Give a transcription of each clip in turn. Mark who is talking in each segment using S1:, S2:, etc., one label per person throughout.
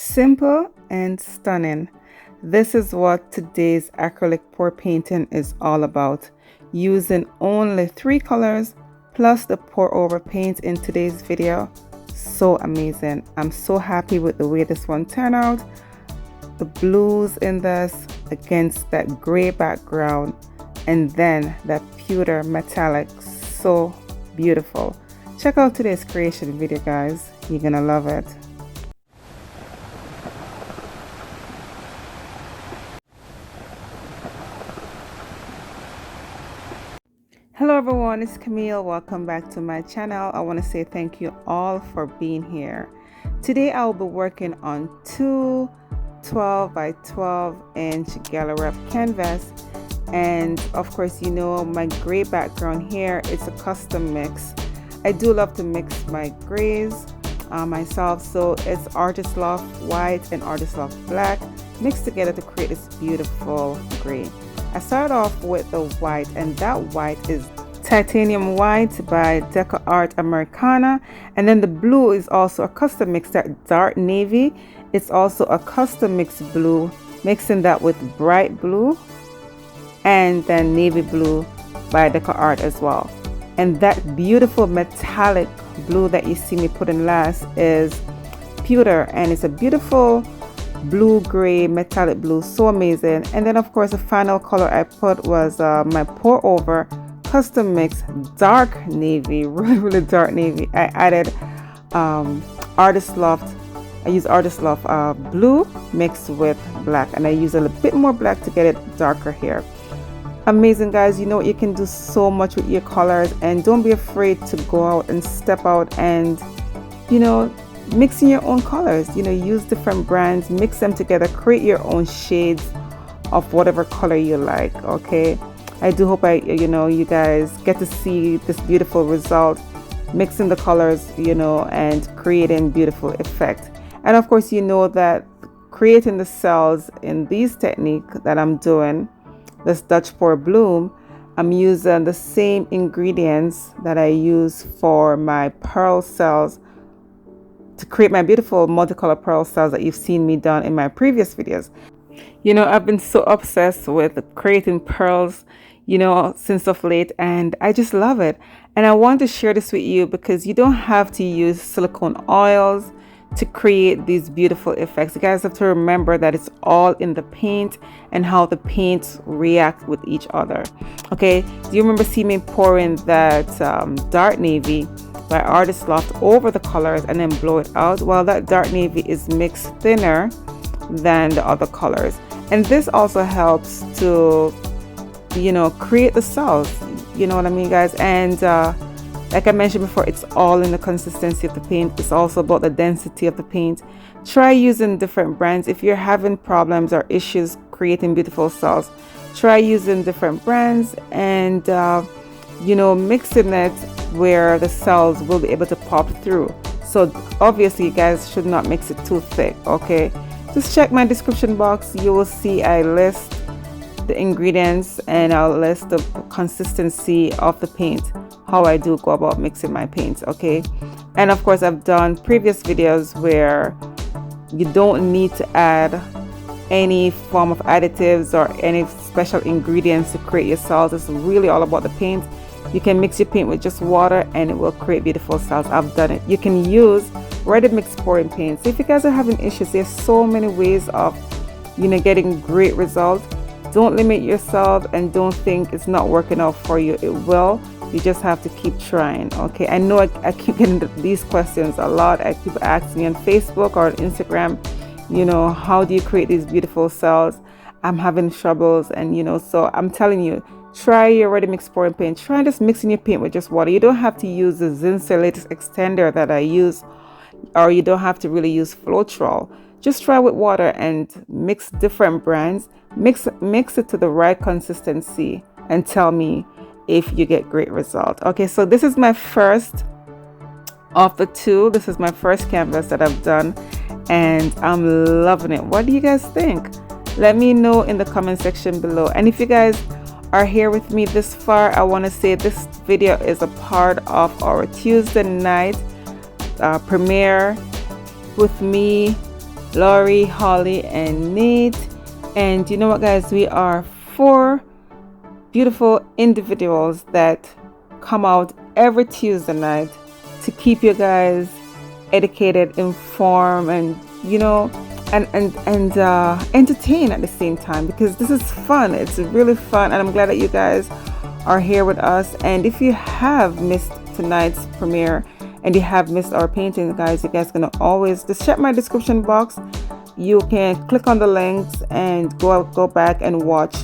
S1: Simple and stunning. This is what today's acrylic pour painting is all about. Using only 3 colors plus the pour over paint in today's video. So amazing. I'm so happy with the way this one turned out. The blues in this against that gray background, and then that pewter metallic. So beautiful. Check out today's creation video, guys. You're gonna love it. Hello everyone, it's Camille. Welcome back to my channel. I want to say thank you all for being here. Today I will be working on two 12 by 12 inch gala wrap canvas, and of course you know my gray background here is a custom mix. I do love to mix my grays myself, so it's Artist Loft white and Artist Loft black mixed together to create this beautiful gray. I started off with the white, and that white is Titanium White by Deco Art Americana, and then the blue is also a custom mix, that dark navy. It's also a custom mix blue, mixing that with bright blue and then navy blue by Deco Art as well. And that beautiful metallic blue that you see me put in last is pewter, and it's a beautiful blue gray metallic blue, so amazing. And then of course the final color I put was my pour over custom mix dark navy, really dark navy. I added Artist Loft. I use Artist Loft blue mixed with black, and I use a little bit more black to get it darker here. Amazing, guys. You know, you can do so much with your colors, and don't be afraid to go out and step out and, you know, mixing your own colors. You know, use different brands, mix them together, create your own shades of whatever color you like. Okay, I do hope you guys get to see this beautiful result, mixing the colors, you know, and creating beautiful effect. And of course you know that creating the cells in these technique that I'm doing, this Dutch pour bloom, I'm using the same ingredients that I use for my pearl cells to create my beautiful multicolor pearl cells that you've seen me done in my previous videos. You know, I've been so obsessed with creating pearls, you know, since of late, and I just love it. And I want to share this with you because you don't have to use silicone oils to create these beautiful effects. You guys have to remember that it's all in the paint and how the paints react with each other. Okay, do you remember seeing me pouring that dark navy by Artist Loft over the colors and then blow it out? Well, that dark navy is mixed thinner than the other colors, and this also helps to, you know, create the cells. You know what I mean, guys? And like I mentioned before, it's all in the consistency of the paint. It's also about the density of the paint. Try using different brands. If you're having problems or issues creating beautiful cells, try using different brands and you know, mixing it where the cells will be able to pop through. So obviously you guys should not mix it too thick. Okay, just check my description box. You will see I list the ingredients and I'll list the consistency of the paint, how I do go about mixing my paints. Okay, and of course I've done previous videos where you don't need to add any form of additives or any special ingredients to create your cells. It's really all about the paint. You can mix your paint with just water and it will create beautiful cells. I've done it. You can use ready mix pouring paint. So if you guys are having issues, there's so many ways of, you know, getting great results. Don't limit yourself and don't think it's not working out for you. It will. You just have to keep trying. Okay, I know I keep getting these questions a lot. I keep asking me on Facebook or on Instagram, you know, how do you create these beautiful cells? I'm having troubles, and you know, so I'm telling you, try your ready mix pouring paint. Try just mixing your paint with just water. You don't have to use the Zinsser latex extender that I use, or you don't have to really use Floetrol. Just try with water and mix different brands. Mix it to the right consistency and tell me if you get great results. Okay, so this is my first of the two. This is my first canvas that I've done, and I'm loving it. What do you guys think? Let me know in the comment section below. And if you guys are here with me this far, I want to say this video is a part of our Tuesday night premiere with me Lori, Holly, and Nate. And you know what, guys? We are 4 beautiful individuals that come out every Tuesday night to keep you guys educated, informed, and entertained at the same time, because this is fun. It's really fun, and I'm glad that you guys are here with us. And if you have missed tonight's premiere and you have missed our painting, guys, you guys can always just check my description box. You can click on the links and go back and watch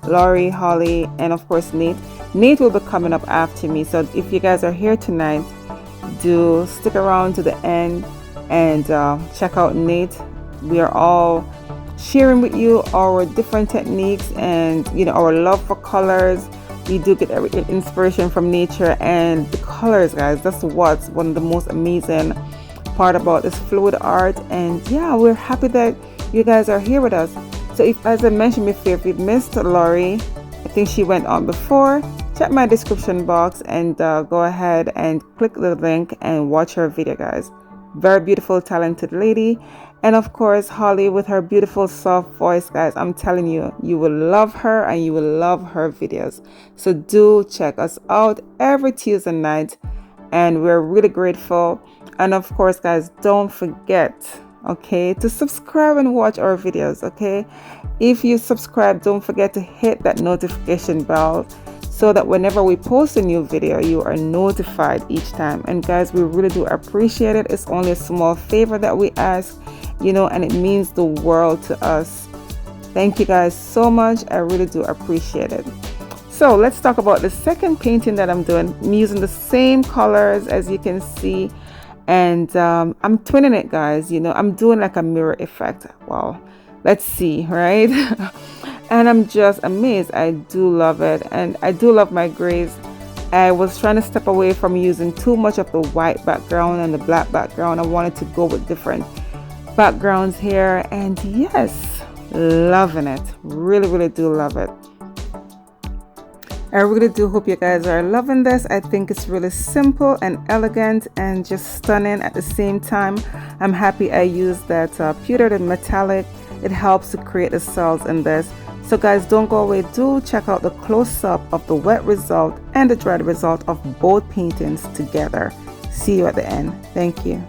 S1: Laurie, Holly, and of course Nate. Nate will be coming up after me. So if you guys are here tonight, do stick around to the end and check out Nate. We are all sharing with you our different techniques and our love for colors. We do get every inspiration from nature and the colors, guys. That's what's one of the most amazing part about this fluid art. And yeah, we're happy that you guys are here with us. So if, as I mentioned before, if you've missed Lori, I think she went on before, check my description box and go ahead and click the link and watch her video, guys. Very beautiful, talented lady. And of course, Holly with her beautiful soft voice, guys. I'm telling you, you will love her and you will love her videos. So do check us out every Tuesday night, and we're really grateful. And of course, guys, don't forget, okay, to subscribe and watch our videos, okay? If you subscribe, don't forget to hit that notification bell so that whenever we post a new video, you are notified each time. And guys, we really do appreciate it. It's only a small favor that we ask, and it means the world to us. Thank you guys so much. I really do appreciate it. So let's talk about the second painting that I'm doing. I'm using the same colors as you can see, and I'm twinning it, guys. I'm doing like a mirror effect. Wow, let's see, right? And I'm just amazed. I do love it, and I do love my grays. I was trying to step away from using too much of the white background and the black background. I wanted to go with different backgrounds here, and yes, loving it. Really, really do love it. I really do hope you guys are loving this. I think it's really simple and elegant and just stunning at the same time. I'm happy I used that pewtered and metallic. It helps to create the cells in this. So guys, don't go away. Do check out the close-up of the wet result and the dried result of both paintings together. See you at the end. Thank you.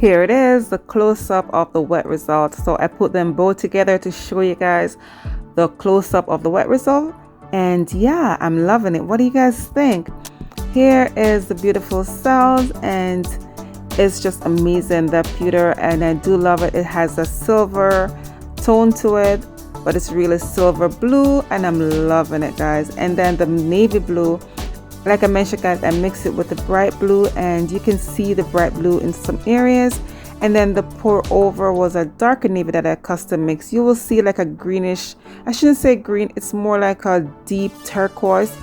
S1: Here it is, the close-up of the wet result. So I put them both together to show you guys the close-up of the wet result. And yeah, I'm loving it. What do you guys think? Here is the beautiful cells, and it's just amazing, the pewter, and I do love it. It has a silver tone to it, but it's really silver blue, and I'm loving it, guys. And then the navy blue, like I mentioned, guys, I mix it with the bright blue, and you can see the bright blue in some areas. And then the pour over was a darker navy that I custom mixed. You will see like a greenish, I shouldn't say green, it's more like a deep turquoise.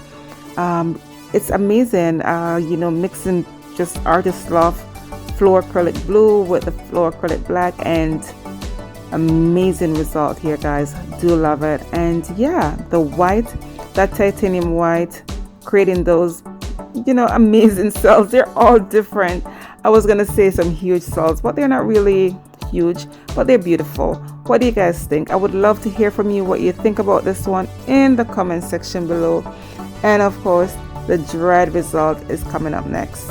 S1: It's amazing, you know, mixing just artist love floor acrylic blue with the floor acrylic black, and amazing result here, guys. Do love it. And yeah, the white, that titanium white, creating those, you know, amazing cells. They're all different. I was gonna say some huge cells, but they're not really huge, but they're beautiful. What do you guys think? I would love to hear from you what you think about this one in the comment section below. And of course, the dried result is coming up next.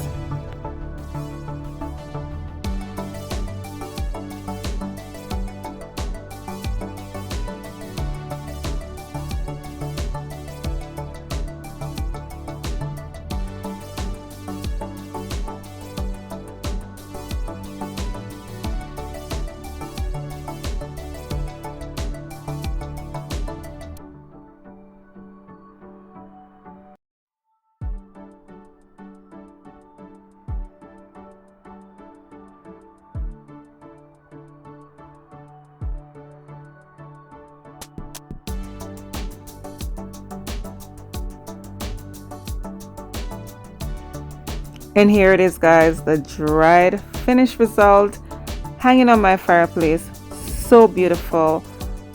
S1: And here it is, guys, the dried finished result hanging on my fireplace. So beautiful.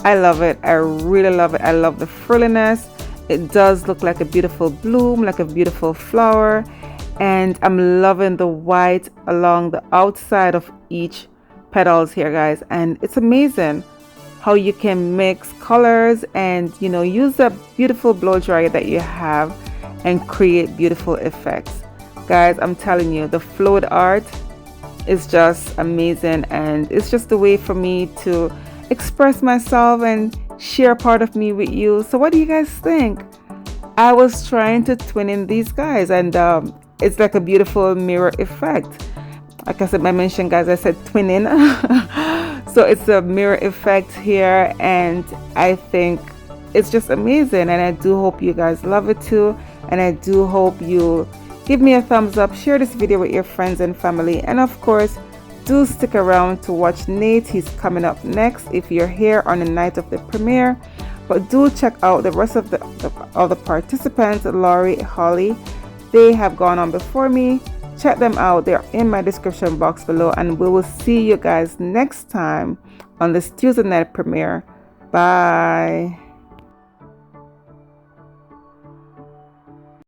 S1: I love it. I really love it. I love the frilliness. It does look like a beautiful bloom, like a beautiful flower. And I'm loving the white along the outside of each petals here, guys. And it's amazing how you can mix colors and, you know, use a beautiful blow dryer that you have and create beautiful effects. Guys, I'm telling you, the float art is just amazing, and it's just a way for me to express myself and share part of me with you. So what do you guys think? I was trying to twin in these guys, and it's like a beautiful mirror effect. Like I mentioned, guys, I said twinning. So it's a mirror effect here, and I think it's just amazing, and I do hope you guys love it too, and I do hope you give me a thumbs up, share this video with your friends and family, and of course, do stick around to watch Nate. He's coming up next if you're here on the night of the premiere. But do check out the rest of the participants, Laurie, Holly. They have gone on before me. Check them out. They're in my description box below, and we will see you guys next time on this Tuesday night premiere. Bye.